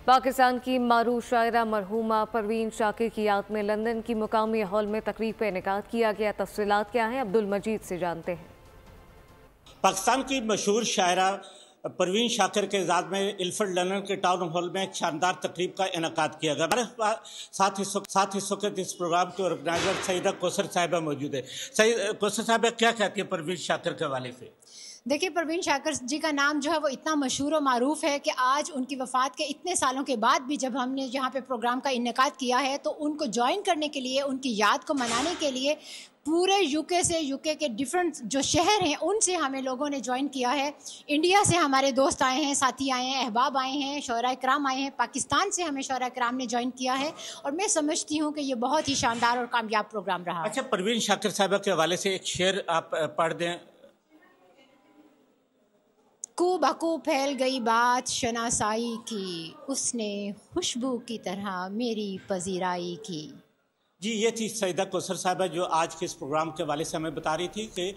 पाकिस्तान की मारूफ शायरा मरहूमा परवीन शाकिर की याद में लंदन की मुकामी हॉल में तकरीब का इनेकाद किया गया। तफसीलात क्या हैं, अब्दुल मजीद से जानते हैं। पाकिस्तान की मशहूर शायरा परवीन शाकिर के इजाज़ में इल्फर्ड लंदन के टाउन हॉल में एक शानदार तकरीब का इनेकाद किया गया। साथ इस वक्त इस प्रोग्राम के ऑर्गेनाइजर सईदा कौसर साहिबा मौजूद है। कौसर साहिबा क्या कहती है परवीन शाकिर के हवाले से? देखिए, परवीन शाकिर जी का नाम जो है वो इतना मशहूर और मारूफ है कि आज उनकी वफ़ात के इतने सालों के बाद भी जब हमने यहाँ पे प्रोग्राम का इनेकाद किया है तो उनको ज्वाइन करने के लिए, उनकी याद को मनाने के लिए पूरे यूके के डिफरेंट जो शहर हैं उनसे हमें लोगों ने ज्वाइन किया है। इंडिया से हमारे दोस्त आए हैं, साथी आए हैं, अहबाब आए हैं, शोहरा इकराम आए हैं। पाकिस्तान से हमें शोहरा इकराम ने ज्वाइन किया है और मैं समझती हूँ कि ये बहुत ही शानदार और कामयाब प्रोग्राम रहा। अच्छा, परवीन शाकिर साहिबा के हवाले से एक शेर आप पढ़ दें। कू बकू फैल गई बात शनासाई की, उसने खुशबू की तरह मेरी पजीराई की। जी, ये थी सईदा कौसर साहिबा जो आज के इस प्रोग्राम के हवाले से हमें बता रही थी कि